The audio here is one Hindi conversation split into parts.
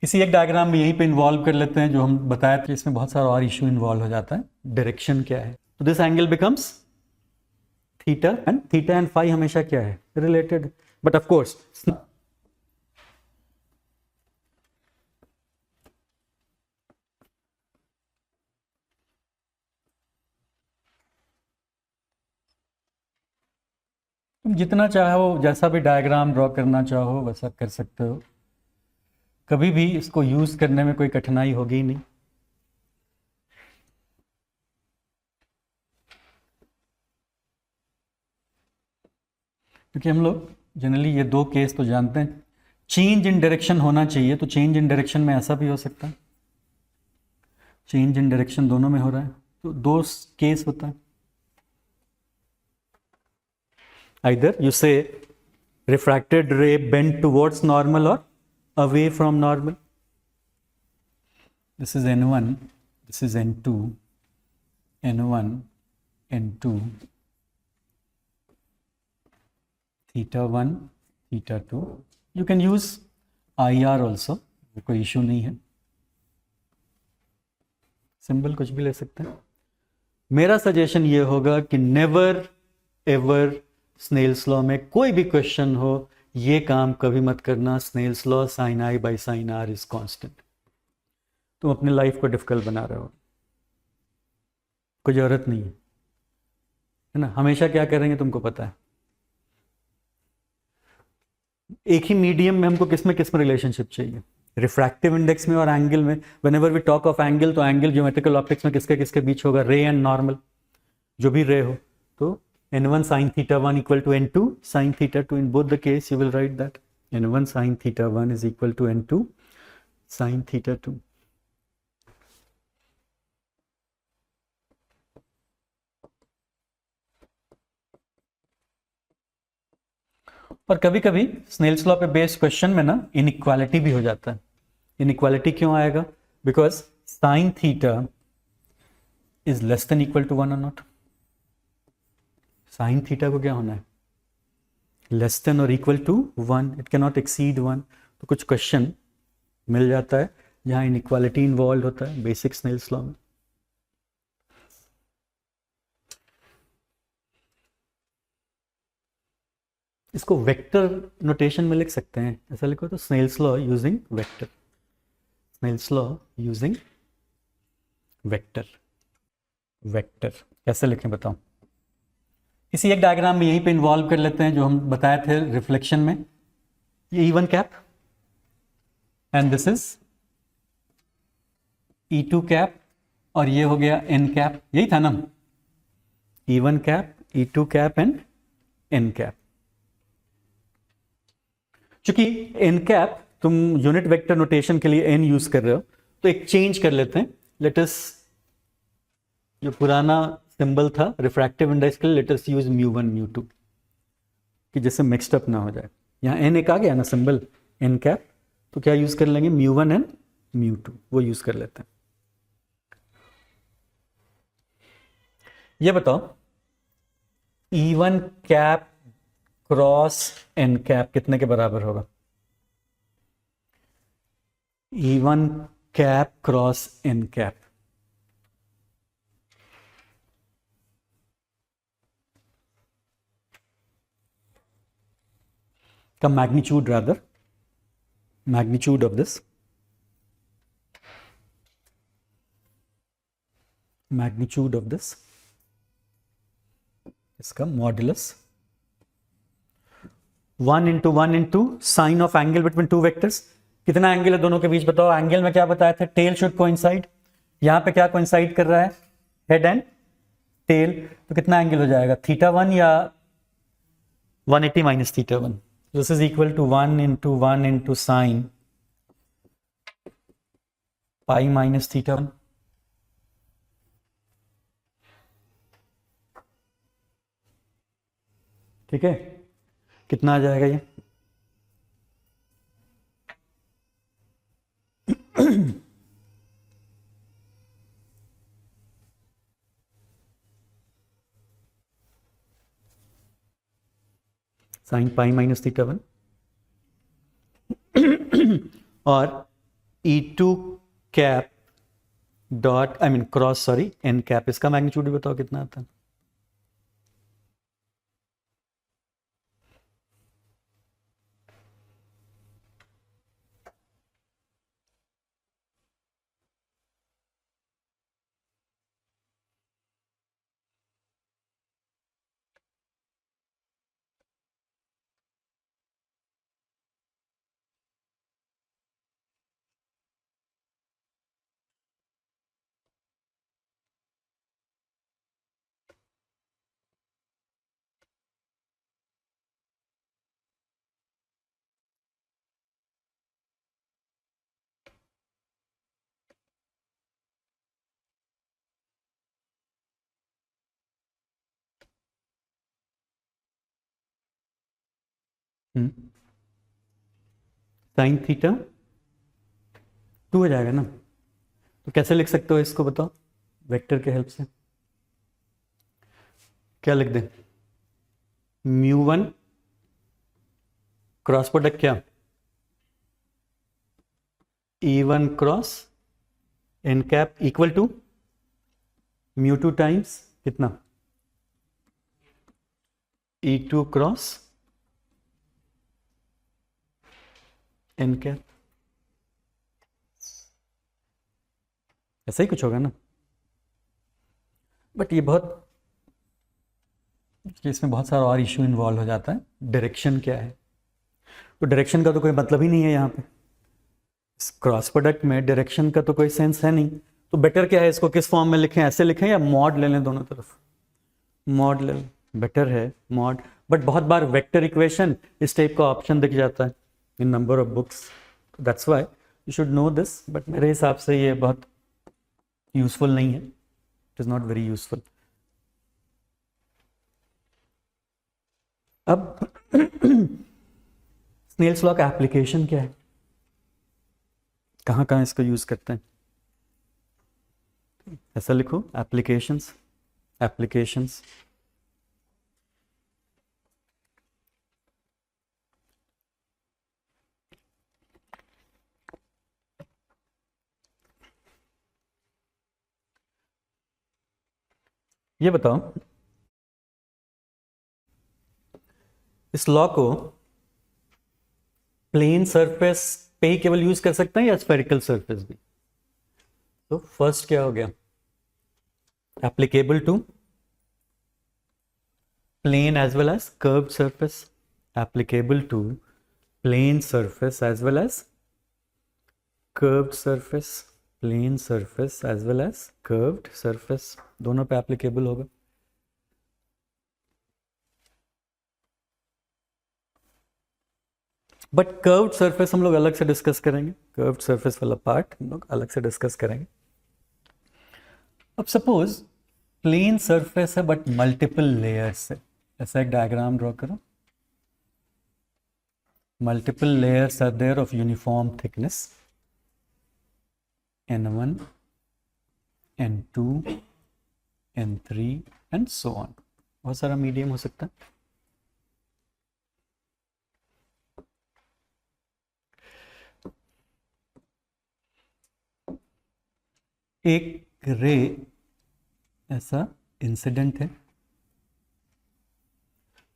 किसी एक डायग्राम में यहीं पे इन्वॉल्व कर लेते हैं जो हम बताए थे, इसमें बहुत सारा और इशू इन्वॉल्व हो जाता है। डायरेक्शन क्या है, तो this angle becomes theta and phi हमेशा क्या है, रिलेटेड। बट ऑफ कोर्स तुम जितना चाहो, जैसा भी डायग्राम ड्रॉ करना चाहो वैसा कर सकते हो, कभी भी इसको यूज करने में कोई कठिनाई होगी नहीं। क्योंकि हम लोग जनरली ये दो केस तो जानते हैं, चेंज इन डायरेक्शन होना चाहिए, तो चेंज इन डायरेक्शन में ऐसा भी हो सकता है, चेंज इन डायरेक्शन दोनों में हो रहा है, तो दो केस होता है। Either you say refracted ray bent towards normal or away from normal. This is N1, this is N2, N1, N2, theta 1, theta 2. You can use IR also, कोई इशू नहीं है, सिंबल कुछ भी ले सकते हैं। मेरा सजेशन ये होगा कि नेवर एवर स्नेल्स लॉ में कोई भी क्वेश्चन हो, ये काम कभी मत करना, Snell's law sine i by sine r is constant. तुम अपने लाइफ को डिफिकल्ट बना रहे हो, कोई जरूरत नहीं है ना। हमेशा क्या करेंगे तुमको पता है, एक ही मीडियम में हमको किस में रिलेशनशिप चाहिए, रिफ्रैक्टिव इंडेक्स में और एंगल में। Whenever we talk of angle, तो एंगल ज्योमेट्रिकल ऑप्टिक्स में किसके किसके बीच होगा, रे एंड नॉर्मल, जो भी रे हो। तो n1 sin theta 1 equal to n2 sin theta 2. In both the case you will write that n1 sin theta 1 is equal to n2 sin theta 2. और कभी कभी स्नेल्स लॉ पे बेस्ड क्वेश्चन में ना इनइक्वालिटी भी हो जाता है। इनइक्वालिटी क्यों आएगा, because sin theta is less than equal to 1 or not. Sine theta को क्या होना है, लेस देन और equal to 1, it can not exceed 1। तो कुछ क्वेश्चन मिल जाता है जहां इनइक्वालिटी इन्वॉल्व होता है बेसिक स्नेल्स लॉ में। इसको वेक्टर नोटेशन में लिख सकते हैं, ऐसा लिखो तो Snell's law using vector, Snell's law using vector. Vector कैसे लिखें बताओ, किसी एक डायग्राम में यहीं पे इन्वॉल्व कर लेते हैं जो हम बताए थे रिफ्लेक्शन में। ये E1 cap and this is E2 cap, और ये हो गया N कैप, यही था ना, E1 cap, E2 cap and N cap. चूंकि N कैप तुम यूनिट वेक्टर नोटेशन के लिए N यूज कर रहे हो, तो एक चेंज कर लेते हैं। लेट अस, जो पुराना सिंबल था रिफ्रैक्टिव इंडेक्स के लिए, लेट अस यूज μ1 μ2, कि जैसे मिक्सड अप ना हो जाए। यहाँ n एक आ गया ना सिंबल n कैप, तो क्या यूज कर लेंगे, μ1 एंड μ2, वो यूज कर लेते हैं। ये बताओ E1 cap cross n cap कितने के बराबर होगा, E1 cap cross n cap, का magnitude rather, magnitude of this, magnitude of this, इसका modulus 1 into 1 into sine of angle between two vectors. कितना एंगल है दोनों के बीच बताओ, एंगल में क्या बताया था, टेल शुड कोइंसाइड, यहां पे क्या कोइंसाइड कर रहा है, हेड एंड टेल, तो कितना एंगल हो जाएगा, थीटा 1 या 180 minus theta 1। This is equal to 1 into sine pi minus theta 1। ठीक है, कितना आ जाएगा ये, साइन पाई माइनस थीटा 1। और E2 cap dot cross sorry N cap, इसका मैग्नीट्यूड बताओ कितना आता है? साइन थीटा 2 हो जाएगा ना? तो कैसे लिख सकते हो इसको बताओ वेक्टर के हेल्प से? क्या लिख दें? μ1 क्रॉस प्रोडक्ट क्या? E1 cross N cap equal to μ2 times कितना? E2 cross N cap. ऐसा ही कुछ होगा ना? बट ये बहुत, इसमें बहुत सारा और इश्यू इन्वॉल्व हो जाता है। डायरेक्शन क्या है? तो डायरेक्शन का तो कोई मतलब ही नहीं है यहाँ पे। क्रॉस प्रोडक्ट में डायरेक्शन का तो कोई सेंस है नहीं। तो बेटर क्या है, इसको किस फॉर्म में लिखें? ऐसे लिखें या मॉड ले लें दोनों तरफ? मॉड ले लें, बेटर है मॉड। बट बहुत बार वेक्टर इक्वेशन इस टाइप का ऑप्शन दिख जाता है in number of books, that's why you should know this. But मेरे हिसाब से ये बहुत यूजफुल नहीं है, it is not very useful. अब स्नेल्स लॉ का एप्लीकेशन क्या है, कहाँ कहाँ इसको यूज करते हैं? ऐसा लिखो, एप्लीकेशंस, एप्लीकेशंस। ये बताओ, इस लॉ को प्लेन सरफेस पे ही केवल यूज कर सकते हैं या स्फेरिकल सरफेस भी? तो फर्स्ट क्या हो गया? Applicable to plane as well as curved surface, applicable to plane surface as well as curved surface, plane surface as well as curved surface, दोनों पे एप्लीकेबल होगा। बट कर्व्ड सरफेस हम लोग अलग से डिस्कस करेंगे, कर्व्ड सरफेस वाला पार्ट हम लोग अलग से डिस्कस करेंगे। अब सपोज प्लेन सरफेस है बट मल्टीपल लेयर्स है, ऐसा एक डायग्राम ड्रॉ करो। Multiple layers are there of uniform thickness, n1, n2, n3 and so on. बहुत सारा मीडियम हो सकता है। एक रे ऐसा इंसिडेंट है।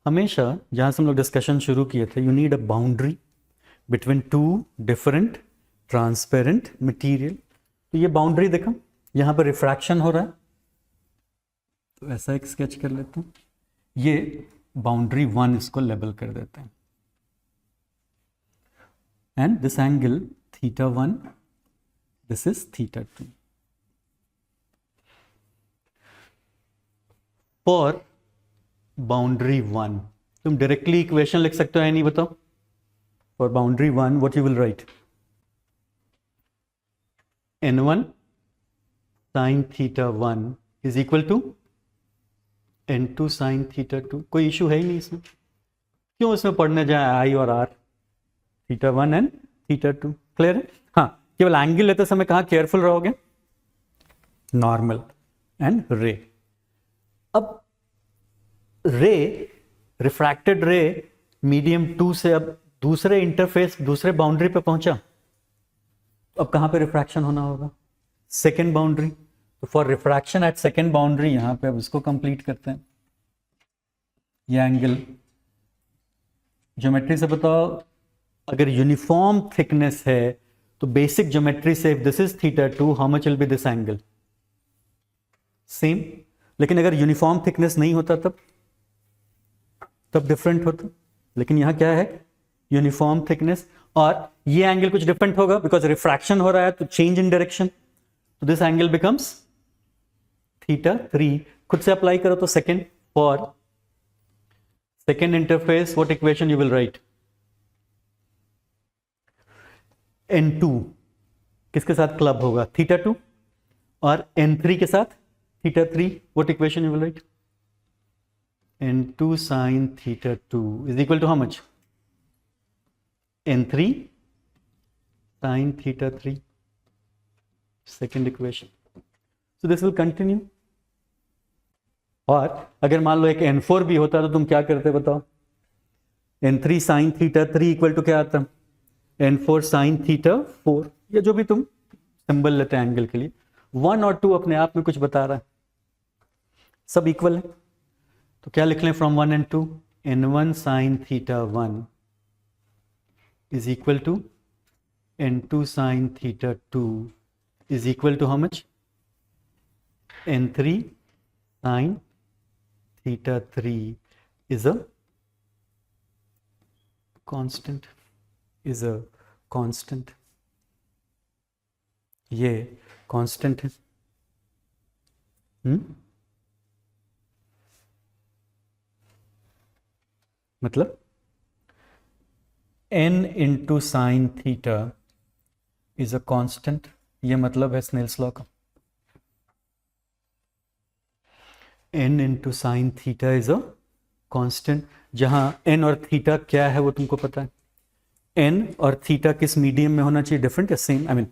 हमेशा जहां से हम लोग डिस्कशन शुरू किए थे, you need a boundary between two different transparent material. तो ये बाउंड्री देखो, यहां पर रिफ्रैक्शन हो रहा है, तो ऐसा एक स्केच कर लेते हैं। ये बाउंड्री 1 इसको लेबल कर देते हैं, and this angle θ1, this is θ2। For boundary 1 तुम डायरेक्टली इक्वेशन लिख सकते हो या नहीं बताओ? For boundary 1 what you will write? n1 sin θ1 is equal to n2 sin θ2। कोई इशू है ही नहीं इसमें, क्यों इसमें पढ़ने जाए आई और आर, θ1 एंड θ2। क्लियर है? हाँ, केवल एंगल लेते समय कहाँ केयरफुल रहोगे? नॉर्मल एंड रे। अब रे, रिफ्रैक्टेड रे मीडियम 2 से अब दूसरे इंटरफेस, दूसरे बाउंड्री पे पहुंचा, अब कहाँ पे रिफ्रैक्शन होना होगा? Second boundary. तो for refraction at second boundary यहाँ पे अब इसको कंप्लीट करते हैं। ये एंगल ज्योमेट्री से बताओ, अगर यूनिफॉर्म थिकनेस है तो बेसिक ज्योमेट्री से if this is θ2 how much will be this angle? Same. लेकिन अगर यूनिफॉर्म थिकनेस नहीं होता तब डिफरेंट होता। लेकिन यहां क्या है? यूनिफॉर्म थिकनेस, और ये एंगल कुछ डिफरेंट होगा बिकॉज रिफ्रैक्शन हो रहा है तो चेंज इन डायरेक्शन, तो दिस एंगल बिकम्स θ3। खुद से अप्लाई करो तो second, for second interface what equation you will write? N2 किसके साथ क्लब होगा? θ2, और N3 के साथ θ3, what equation you will write? N2 sin θ2 is equal to how much? N3 sin θ3, second equation. So this will continue. और अगर मान लो एक N4 भी होता तो तुम क्या करते बताओ? N3 sin θ3 इक्वल टू क्या आता? N4 sin θ4, या जो भी तुम सिंबल लेते हैं एंगल के लिए। 1 और 2 अपने आप में कुछ बता रहा है, सब इक्वल है, तो क्या लिख लें from 1 and 2? N1 sin θ1 is equal to N2 sin θ2 is equal to how much? N3 sin θ3 is a constant, is a constant. ये constant है। मतलब n into sin theta is a constant, ये मतलब है स्नेल्स लॉ का। n into sin theta is a constant, जहां n और थीटा क्या है वो तुमको पता है। n और थीटा किस मीडियम में होना चाहिए? डिफरेंट या same? I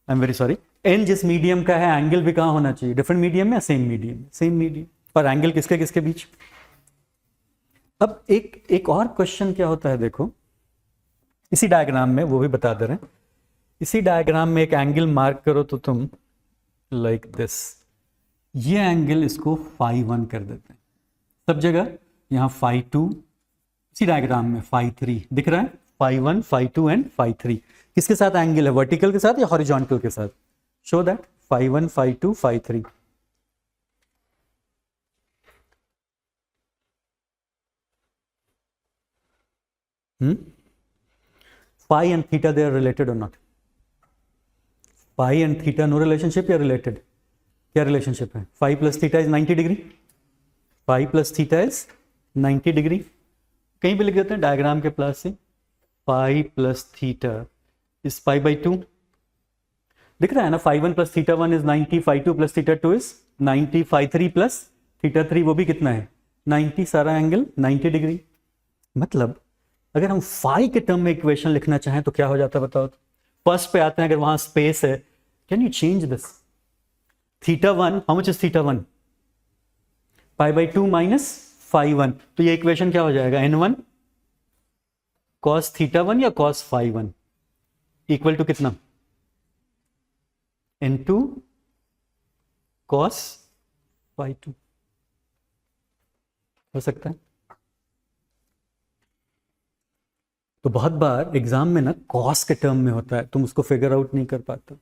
am very sorry, n जिस मीडियम का है एंगल भी कहाँ होना चाहिए? डिफरेंट मीडियम में या सेम मीडियम? Same medium. और एंगल किसके किसके बीच? अब एक और क्वेश्चन क्या होता है देखो, इसी डायग्राम में, वो भी बता दे रहे हैं, इसी डायग्राम में एक एंगल मार्क करो तो तुम लाइक दिस, ये एंगल इसको φ1 कर देते हैं सब जगह, यहाँ φ2, इसी डायग्राम में φ3 दिख रहा है, φ1 φ2 एंड φ3 किसके साथ एंगल है? वर्टिकल के साथ या हॉरिजॉन्टल के साथ? Show that φ1 φ2 φ3। Phi and theta, they are related or not? Phi and theta no relationship या related? क्या relationship है? Phi plus theta is 90 degree, Phi plus theta is 90 degree. कहीं भी लिख देते हैं डायग्राम के प्लस से, Phi plus theta is pi by 2, दिख रहा है ना? Phi1 plus theta 1 is 90, Phi2 plus theta 2 is 90, Phi3 plus theta 3 वो भी कितना है? 90, सारा एंगल 90 डिग्री। मतलब अगर हम फाई के टर्म में इक्वेशन लिखना चाहें तो क्या हो जाता है बताओ? फर्स्ट पे आते हैं, अगर वहां स्पेस है, can you change this? θ1, how much is θ1? Pi by 2 minus φ1, तो ये इक्वेशन क्या हो जाएगा? N1 cos θ1 या cos φ1 इक्वल टू कितना? N2 cos φ2 हो सकता है। तो बहुत बार एग्जाम में ना कॉस के टर्म में होता है, तुम उसको फिगर आउट नहीं कर पाते।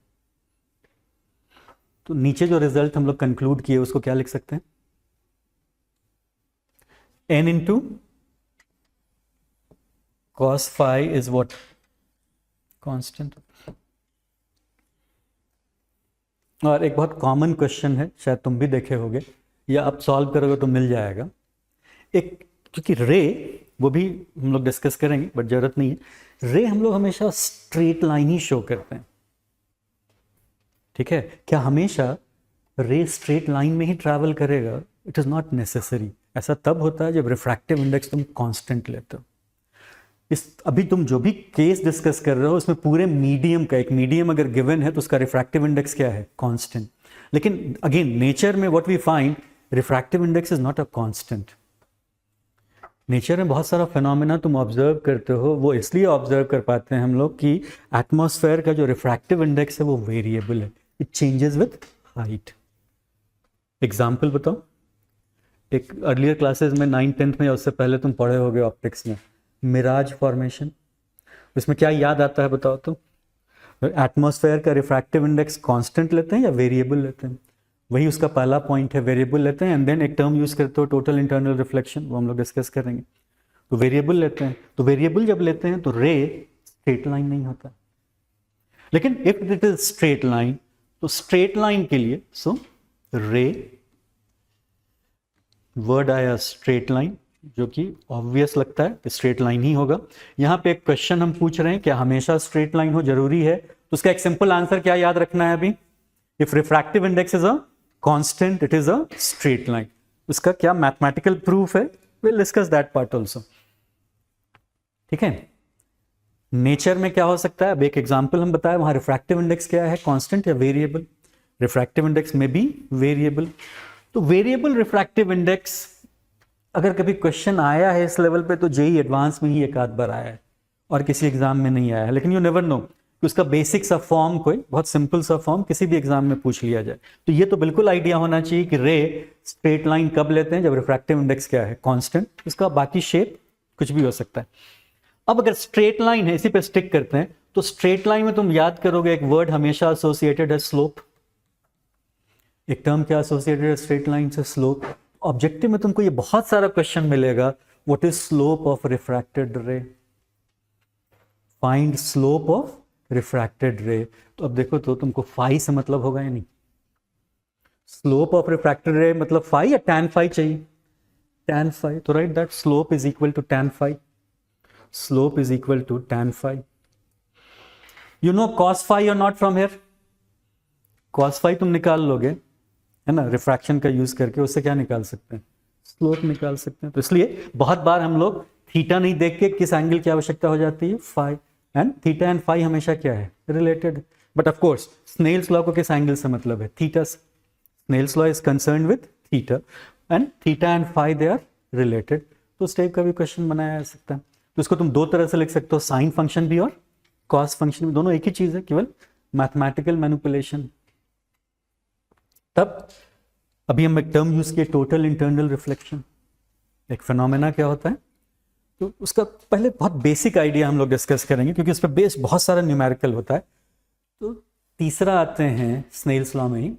तो नीचे जो रिजल्ट हम लोग कंक्लूड किए उसको क्या लिख सकते हैं? n into cos phi is what? Constant. और एक बहुत कॉमन क्वेश्चन है, शायद तुम भी देखे होगे या आप सॉल्व करोगे तो मिल जाएगा। एक, क्योंकि रे वो भी हम लोग डिस्कस करेंगे बट जरूरत नहीं है, रे हम लोग हमेशा स्ट्रेट लाइन ही शो करते हैं, ठीक है? क्या हमेशा रे स्ट्रेट लाइन में ही ट्रैवल करेगा? It is not necessary. ऐसा तब होता है जब रिफ्रैक्टिव इंडेक्स तुम कांस्टेंट लेते हो। इस अभी तुम जो भी केस डिस्कस कर रहे हो उसमें पूरे मीडियम का, एक मीडियम अगर गिवन है तो उसका रिफ्रैक्टिव इंडेक्स क्या है? कांस्टेंट। लेकिन अगेन नेचर में what we find, refractive index is not a constant. Nature में बहुत सारा फिनोमेना तुम ऑब्जर्व करते हो, वो इसलिए ऑब्जर्व कर पाते हैं हम लोग कि एटमॉस्फेयर का जो रिफ्रैक्टिव इंडेक्स है वो वेरिएबल है, it changes with height. Example बताओ, एक अर्लियर क्लासेस में 9th-10th में या उससे पहले तुम पढ़े होगे ऑप्टिक्स में, मिराज फॉर्मेशन, उसमें क्या याद आता है बताओ तो? एटमॉस्फेयर का रिफ्रैक्टिव इंडेक्स कांस्टेंट लेते हैं या वेरिएबल लेते हैं? वही उसका पहला पॉइंट है, वेरिएबल लेते हैं, एंड देन एक टर्म यूज करते हो टोटल इंटरनल रिफ्लेक्शन, वो हम लोग डिस्कस करेंगे। तो वेरिएबल लेते हैं, तो वेरिएबल जब लेते हैं तो रे स्ट्रेट लाइन नहीं होता, लेकिन if it is straight line, तो स्ट्रेट लाइन के लिए सो रे, वर्ड आया स्ट्रेट लाइन, जो कि ऑब्वियस लगता है स्ट्रेट लाइन ही होगा। यहाँ पे एक क्वेश्चन हम पूछ रहे हैं क्या हमेशा स्ट्रेट लाइन हो जरूरी है? तो उसका एक सिंपल आंसर क्या याद रखना है अभी? If refractive index is a constant it is a straight line. उसका क्या मैथमेटिकल प्रूफ है? Will discuss that part also. ठीक है, नेचर में क्या हो सकता है? अब एक एग्जाम्पल हम बताएं, वहां रिफ्रैक्टिव इंडेक्स क्या है, कांस्टेंट या वेरिएबल? रिफ्रैक्टिव इंडेक्स में भी वेरिएबल। तो वेरिएबल रिफ्रैक्टिव इंडेक्स अगर कभी क्वेश्चन आया है इस लेवल पे तो जेई एडवांस में ही एक आध बार आया है और किसी एग्जाम में नहीं आया है, लेकिन यू नेवर नो कि उसका बेसिक सा फॉर्म, कोई बहुत सिंपल सा फॉर्म किसी भी एग्जाम में पूछ लिया जाए। तो ये तो बिल्कुल आइडिया होना चाहिए कि रे स्ट्रेट लाइन कब लेते हैं? जब रिफ्रैक्टिव इंडेक्स क्या है, कांस्टेंट। उसका बाकी शेप कुछ भी हो सकता है। अब अगर स्ट्रेट लाइन है, इसी पे स्टिक करते हैं, तो स्ट्रेट लाइन में तुम याद करोगे एक वर्ड हमेशा एसोसिएटेड है, स्लोप। एक टर्म क्या एसोसिएटेड है स्ट्रेट लाइन से? स्लोप। ऑब्जेक्टिव में तुमको ये बहुत सारा क्वेश्चन मिलेगा, what is slope of refracted रे? फाइंड स्लोप ऑफ रिफ्रैक्टेड रे। तो अब देखो तो तुमको फाई से मतलब होगा या नहीं? स्लोप ऑफ रिफ्रैक्टेड रे मतलब फाई या टैन फाई चाहिए? Tan phi. तो write that slope is equal to tan phi. Slope is equal to tan phi. You know cos phi और not from here? Cos phi तुम निकाल लोगे, है ना, रिफ्रैक्शन का यूज करके। उससे क्या निकाल सकते हैं? स्लोप निकाल सकते हैं। तो इसलिए बहुत बार हम लोग थीटा नहीं देख के किस एंगल की आवश्यकता हो जाती है? Phi. And theta and phi हमेशा क्या है? Related. But of course Snell's law को किस एंगल से मतलब है? थीटा से। Snell's law is concerned with theta and theta and phi they are related. तो उस टाइप का भी क्वेश्चन बनाया जा सकता है। तो इसको तुम दो तरह से लिख सकते हो, साइन फंक्शन भी और कॉस फंक्शन भी, दोनों एक ही चीज है, केवल मैथमेटिकल मैनिपुलेशन। तब अभी हम एक टर्म यूज किए, टोटल इंटरनल रिफ्लेक्शन। एक फिनोमेना क्या होता है, तो उसका पहले बहुत बेसिक आइडिया हम लोग डिस्कस करेंगे, क्योंकि उस पर बेस बहुत सारा न्यूमेरिकल होता है। तो तीसरा आते हैं स्नेल्स लॉ में ही,